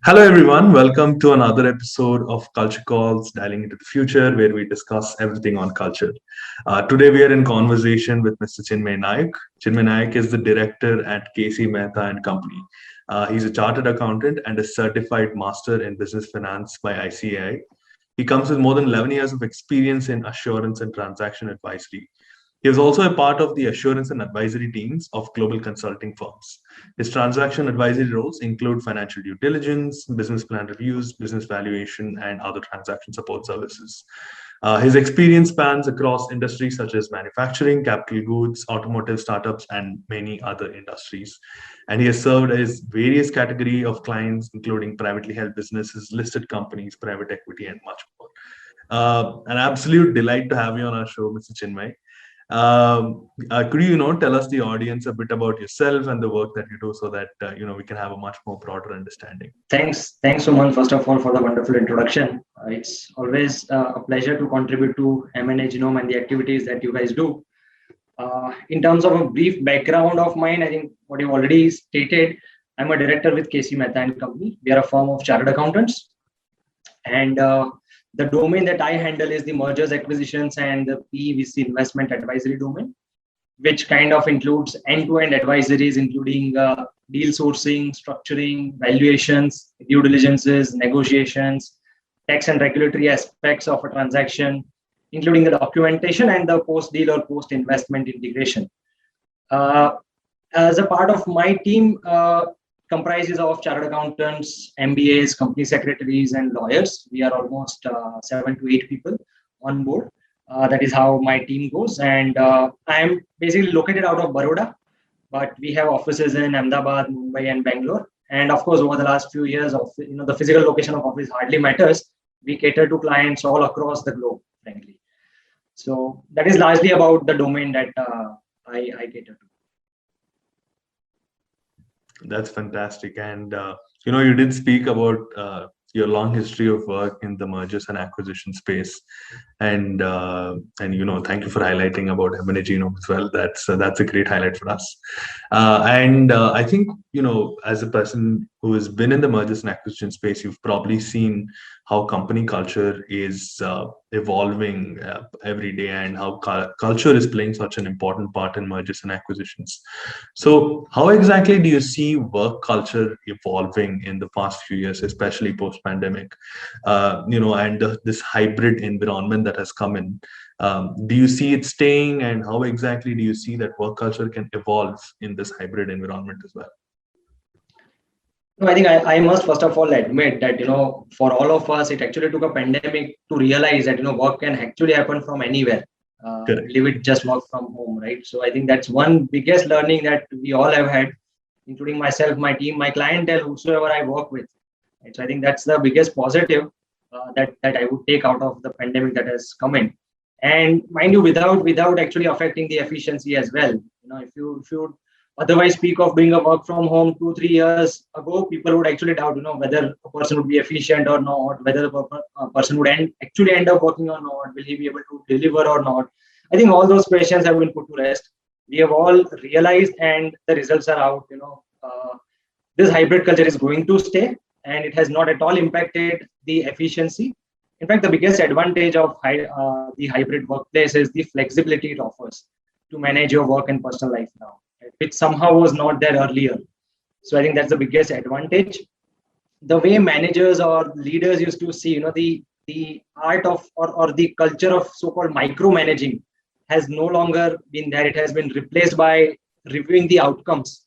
Hello, everyone. Welcome to another episode of Culture Calls, dialing into the future, where we discuss everything on culture. Today, we are in conversation with Mr. Chinmay Naik. Chinmay Naik is the director at Mehta and Company. He's a chartered accountant and a certified master in business finance by ICAI. He comes with more than 11 years of experience in assurance and transaction advisory. He was also a part of the assurance and advisory teams of global consulting firms. His transaction advisory roles include financial due diligence, business plan reviews, business valuation, and other transaction support services. His experience spans across industries such as manufacturing, capital goods, automotive startups, and many other industries. And he has served as various category of clients, including privately held businesses, listed companies, private equity, and much more. An absolute delight to have you on our show, Mr. Chinmay. Could you, tell us the audience a bit about yourself and the work that you do, so that we can have a much more broader understanding? Thanks, Suman, first of all, for the wonderful introduction. It's always a pleasure to contribute to M&A Genome and the activities that you guys do. In terms of a brief background of mine, I think what you already stated, I'm a director with Mehta and Company. We are a firm of chartered accountants. And the domain that I handle is the mergers, acquisitions, and the PVC investment advisory domain, which kind of includes end-to-end advisories, including deal sourcing, structuring, valuations, due diligences, negotiations, tax and regulatory aspects of a transaction, including the documentation and the post-deal or post-investment integration. As a part of my team, comprises of chartered accountants, MBAs, company secretaries, and lawyers. We are almost 7 to 8 people on board. That is how my team goes. And I am basically located out of Baroda, but we have offices in Ahmedabad, Mumbai, and Bangalore. And of course, over the last few years, the physical location of office hardly matters. We cater to clients all across the globe, frankly. So that is largely about the domain that I cater to. That's fantastic. And, you did speak about your long history of work in the mergers and acquisition space. And thank you for highlighting about M&A Genome as well. That's a great highlight for us. I think, as a person who has been in the mergers and acquisition space, you've probably seen how company culture is evolving every day, and how culture is playing such an important part in mergers and acquisitions. So how exactly do you see work culture evolving in the past few years, especially post-pandemic, and this hybrid environment that has come in? Do you see it staying, and how exactly do you see that work culture can evolve in this hybrid environment as well? No, I think I must first of all admit that, for all of us, it actually took a pandemic to realize that, work can actually happen from anywhere. Leave it just work from home, right? So I think that's one biggest learning that we all have had, including myself, my team, my clientele, whosoever I work with. Right? So I think that's the biggest positive that I would take out of the pandemic that has come in. And mind you, without actually affecting the efficiency as well. If you otherwise speak of doing a work from home 2-3 years ago, people would actually doubt, whether a person would be efficient or not, whether a person would actually end up working or not, will he be able to deliver or not. I think all those questions have been put to rest. We have all realized, and the results are out. This hybrid culture is going to stay, and it has not at all impacted the efficiency. In fact, the biggest advantage of the hybrid workplace is the flexibility it offers to manage your work and personal life now, which somehow was not there earlier. So I think that's the biggest advantage. The way managers or leaders used to see, the art of or the culture of so-called micromanaging has no longer been there. It has been replaced by reviewing the outcomes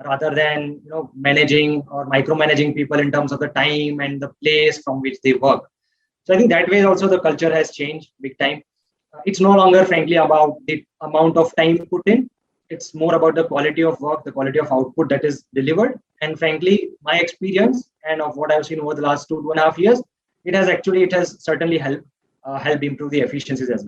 rather than managing or micromanaging people in terms of the time and the place from which they work. So I think that way also the culture has changed big time. It's no longer, frankly, about the amount of time put in. It's more about the quality of work, the quality of output that is delivered. And frankly, my experience and of what I've seen over the last 2.5 years, it has certainly helped improve the efficiencies as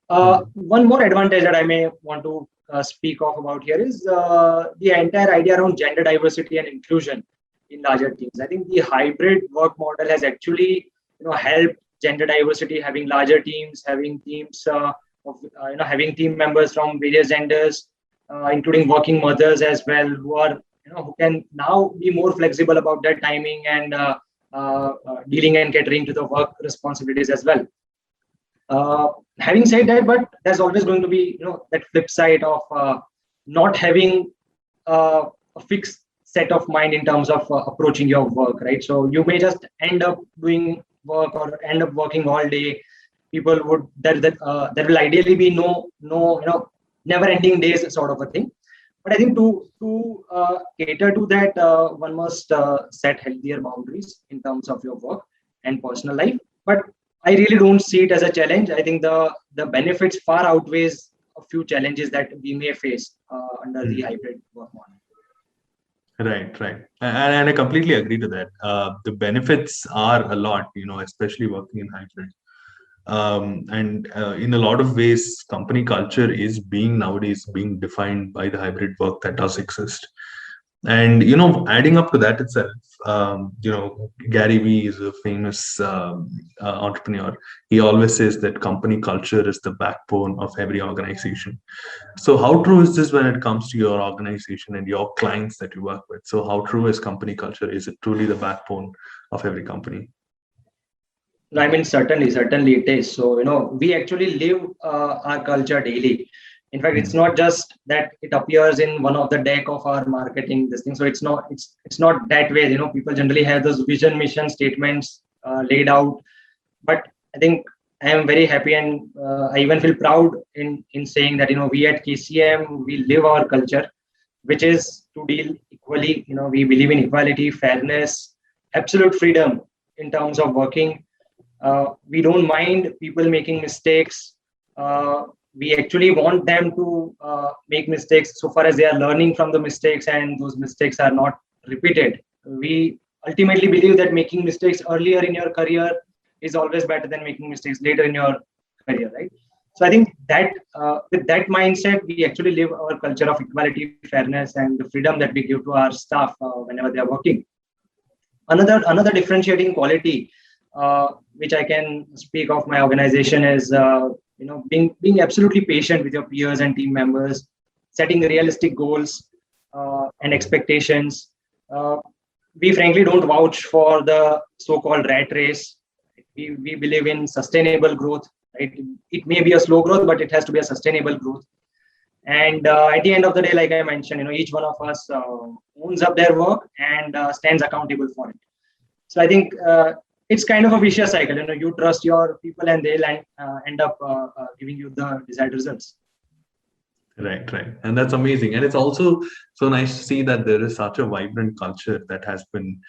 well. One more advantage that I may want to speak of about here is the entire idea around gender diversity and inclusion in larger teams. I think the hybrid work model has actually helped gender diversity, having larger teams, having teams having team members from various genders, including working mothers as well, who are who can now be more flexible about their timing and dealing and catering to the work responsibilities as well. Having said that, but there's always going to be that flip side of not having a fixed set of mind in terms of approaching your work, right? So you may just end up doing work or end up working all day. People would there will ideally be no never ending days sort of a thing. But I think to cater to that, one must set healthier boundaries in terms of your work and personal life. But I really don't see it as a challenge. I think the benefits far outweighs a few challenges that we may face under the hybrid work model. Right. And I completely agree to that. The benefits are a lot, especially working in hybrid. And in a lot of ways, company culture is nowadays being defined by the hybrid work that does exist. And adding up to that itself, Gary Vee is a famous entrepreneur. He always says that company culture is the backbone of every organization. So how true is this when it comes to your organization and your clients that you work with? So how true is company culture? Is it truly the backbone of every company? No, I mean, certainly it is. So, we actually live our culture daily. In fact, it's not just that it appears in one of the deck of our marketing, this thing. So it's not that way. People generally have those vision, mission statements laid out. But I think I am very happy, and I even feel proud in saying that, we at KCM, we live our culture, which is to deal equally. We believe in equality, fairness, absolute freedom in terms of working. We don't mind people making mistakes. We actually want them to make mistakes so far as they are learning from the mistakes and those mistakes are not repeated. We ultimately believe that making mistakes earlier in your career is always better than making mistakes later in your career, right? So I think that with that mindset, we actually live our culture of equality, fairness, and the freedom that we give to our staff whenever they are working. Another differentiating quality which I can speak of my organization is being absolutely patient with your peers and team members, setting realistic goals and expectations. We frankly don't vouch for the so-called rat race. We believe in sustainable growth. Right? It may be a slow growth, but it has to be a sustainable growth. And at the end of the day, like I mentioned, each one of us owns up their work and stands accountable for it. So I think it's kind of a vicious cycle. You trust your people and they'll end up giving you the desired results. Right. And that's amazing. And it's also so nice to see that there is such a vibrant culture that has been,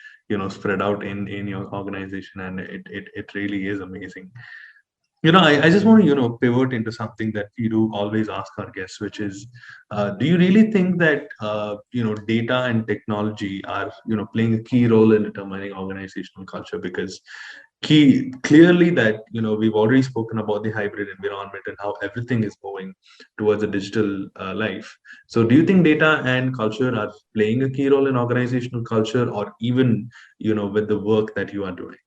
spread out in your organization. And it really is amazing. I just want to, pivot into something that we do always ask our guests, which is, do you really think that, data and technology are, playing a key role in determining organizational culture? Because clearly that, we've already spoken about the hybrid environment and how everything is moving towards a digital life. So do you think data and culture are playing a key role in organizational culture, or even, with the work that you are doing?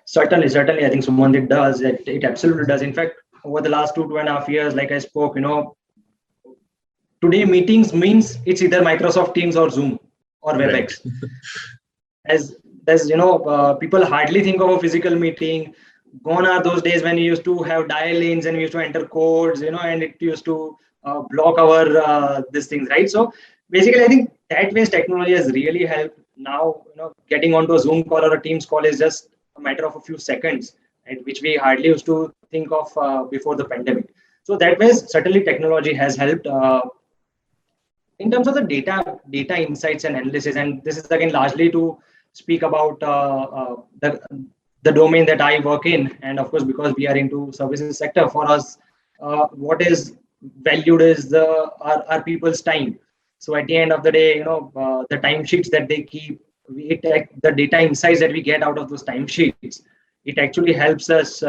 Certainly. I think someone it does. It absolutely does. In fact, over the last 2.5 years, like I spoke, today meetings means it's either Microsoft Teams or Zoom or WebEx. Right. People hardly think of a physical meeting. Gone are those days when you used to have dial-ins and we used to enter codes, and it used to block our these things, right? So basically, I think that ways technology has really helped. Now, getting onto a Zoom call or a Teams call is just a matter of a few seconds, right, which we hardly used to think of before the pandemic. So that way, certainly technology has helped in terms of the data insights and analysis. And this is again largely to speak about the domain that I work in. And of course, because we are into services sector, for us, what is valued is our people's time. So at the end of the day, the timesheets that they keep, the data insights that we get out of those timesheets, it actually helps us,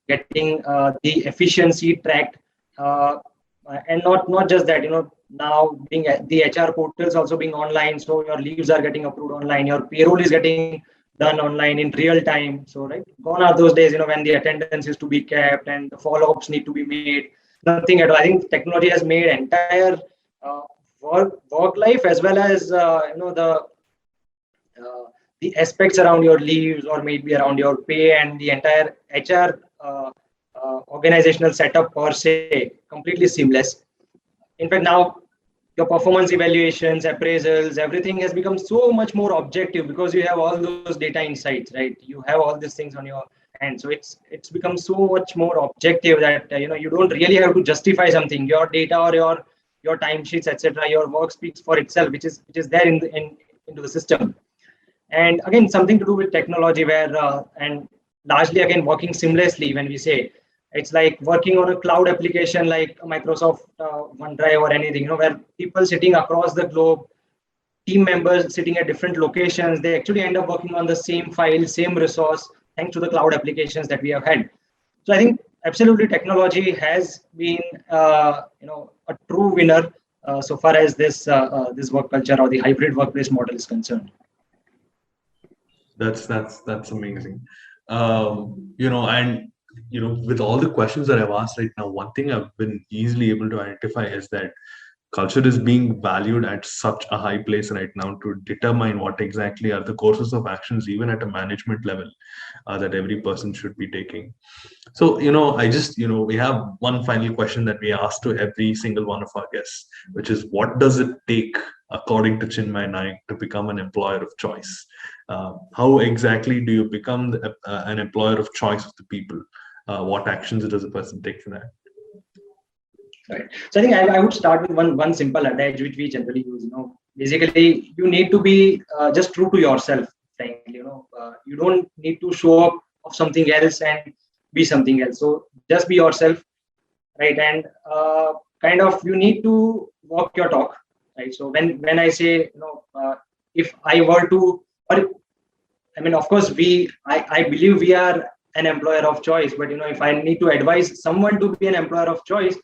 getting the efficiency tracked, and not just that, now being the HR portals also being online, so your leaves are getting approved online, your payroll is getting done online in real time. So right, gone are those days, when the attendance is to be kept and the follow-ups need to be made. Nothing at all. I think technology has made entire work life, as well as the aspects around your leaves, or maybe around your pay, and the entire HR organizational setup per se, completely seamless. In fact, now your performance evaluations, appraisals, everything has become so much more objective because you have all those data insights, right? You have all these things on your hand, so it's become so much more objective that you don't really have to justify something. Your data or your timesheets, etc., your work speaks for itself, which is there into the system. And again, something to do with technology, where and largely again working seamlessly. When we say, it's like working on a cloud application like Microsoft OneDrive or anything, where people sitting across the globe, team members sitting at different locations, they actually end up working on the same file, same resource, thanks to the cloud applications that we have had. So I think absolutely technology has been a true winner so far as this work culture or the hybrid workplace model is concerned. That's amazing. And with all the questions that I've asked right now, one thing I've been easily able to identify is that culture is being valued at such a high place right now to determine what exactly are the courses of actions, even at a management level, that every person should be taking. So, we have one final question that we ask to every single one of our guests, which is, what does it take, according to Chinmay Naik, to become an employer of choice? How exactly do you become an employer of choice of the people? What actions does a person take for that? Right. So I think I would start with one simple adage which we generally use. Basically, you need to be just true to yourself. Frankly, you don't need to show up of something else and be something else. So just be yourself, right? And kind of you need to walk your talk, right? So when I say, if I were to, or I mean, of course, I believe we are an employer of choice, but if I need to advise someone to be an employer of choice,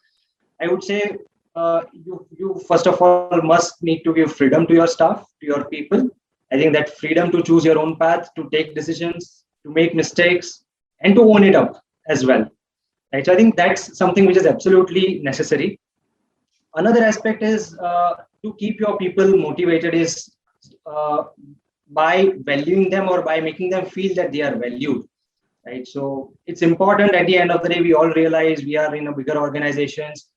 I would say you first of all must need to give freedom to your staff, to your people. I think that freedom to choose your own path, to take decisions, to make mistakes, and to own it up as well. Right. So I think that's something which is absolutely necessary. Another aspect is to keep your people motivated is uh, by valuing them, or by making them feel that they are valued. Right. So it's important. At the end of the day, we all realize we are in a bigger organizations,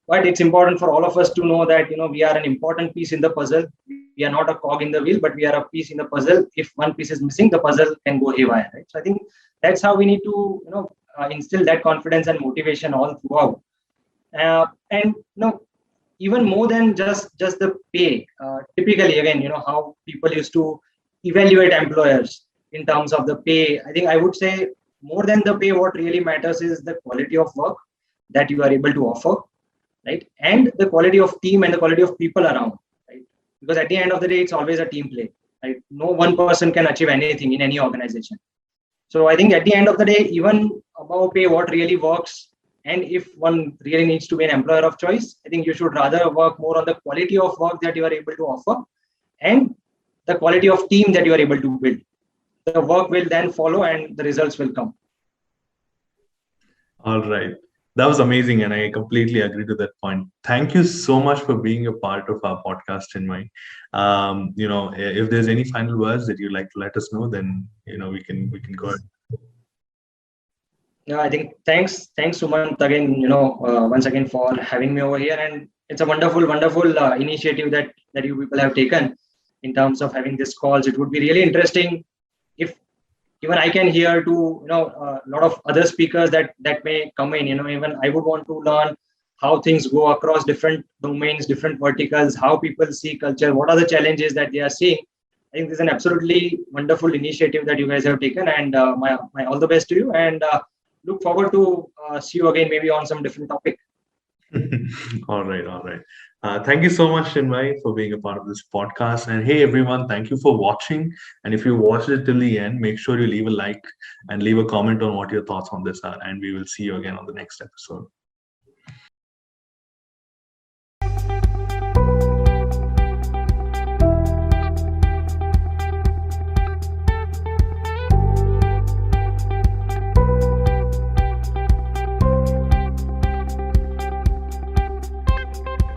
but it's important for all of us to know that we are an important piece in the puzzle. We are not a cog in the wheel, but we are a piece in the puzzle. If one piece is missing, the puzzle can go haywire, right? So I think that's how we need to instill that confidence and motivation all throughout. And even more than just the pay, typically, again, how people used to evaluate employers in terms of the pay. I think I would say, more than the pay, what really matters is the quality of work that you are able to offer, right? And the quality of team and the quality of people around, right? Because at the end of the day, it's always a team play, right? No one person can achieve anything in any organization. So I think at the end of the day, even above pay, what really works, and if one really needs to be an employer of choice, I think you should rather work more on the quality of work that you are able to offer, and the quality of team that you are able to build. The work will then follow and the results will come. All right. That was amazing, and I completely agree to that point. Thank you so much for being a part of our podcast, Chinmay. If there's any final words that you'd like to let us know, then we can go ahead. Yeah, I think thanks Sumant again, once again for having me over here, and it's a wonderful initiative that you people have taken in terms of having these calls. It would be really interesting if even I can hear to a lot of other speakers that may come in. Even I would want to learn how things go across different domains, different verticals, how people see culture, what are the challenges that they are seeing. I think this is an absolutely wonderful initiative that you guys have taken, and my all the best to you. And look forward to see you again, maybe on some different topic. All right, all right. Thank you so much, Chinmay, for being a part of this podcast. And hey, everyone, thank you for watching. And if you watched it till the end, make sure you leave a like and leave a comment on what your thoughts on this are. And we will see you again on the next episode.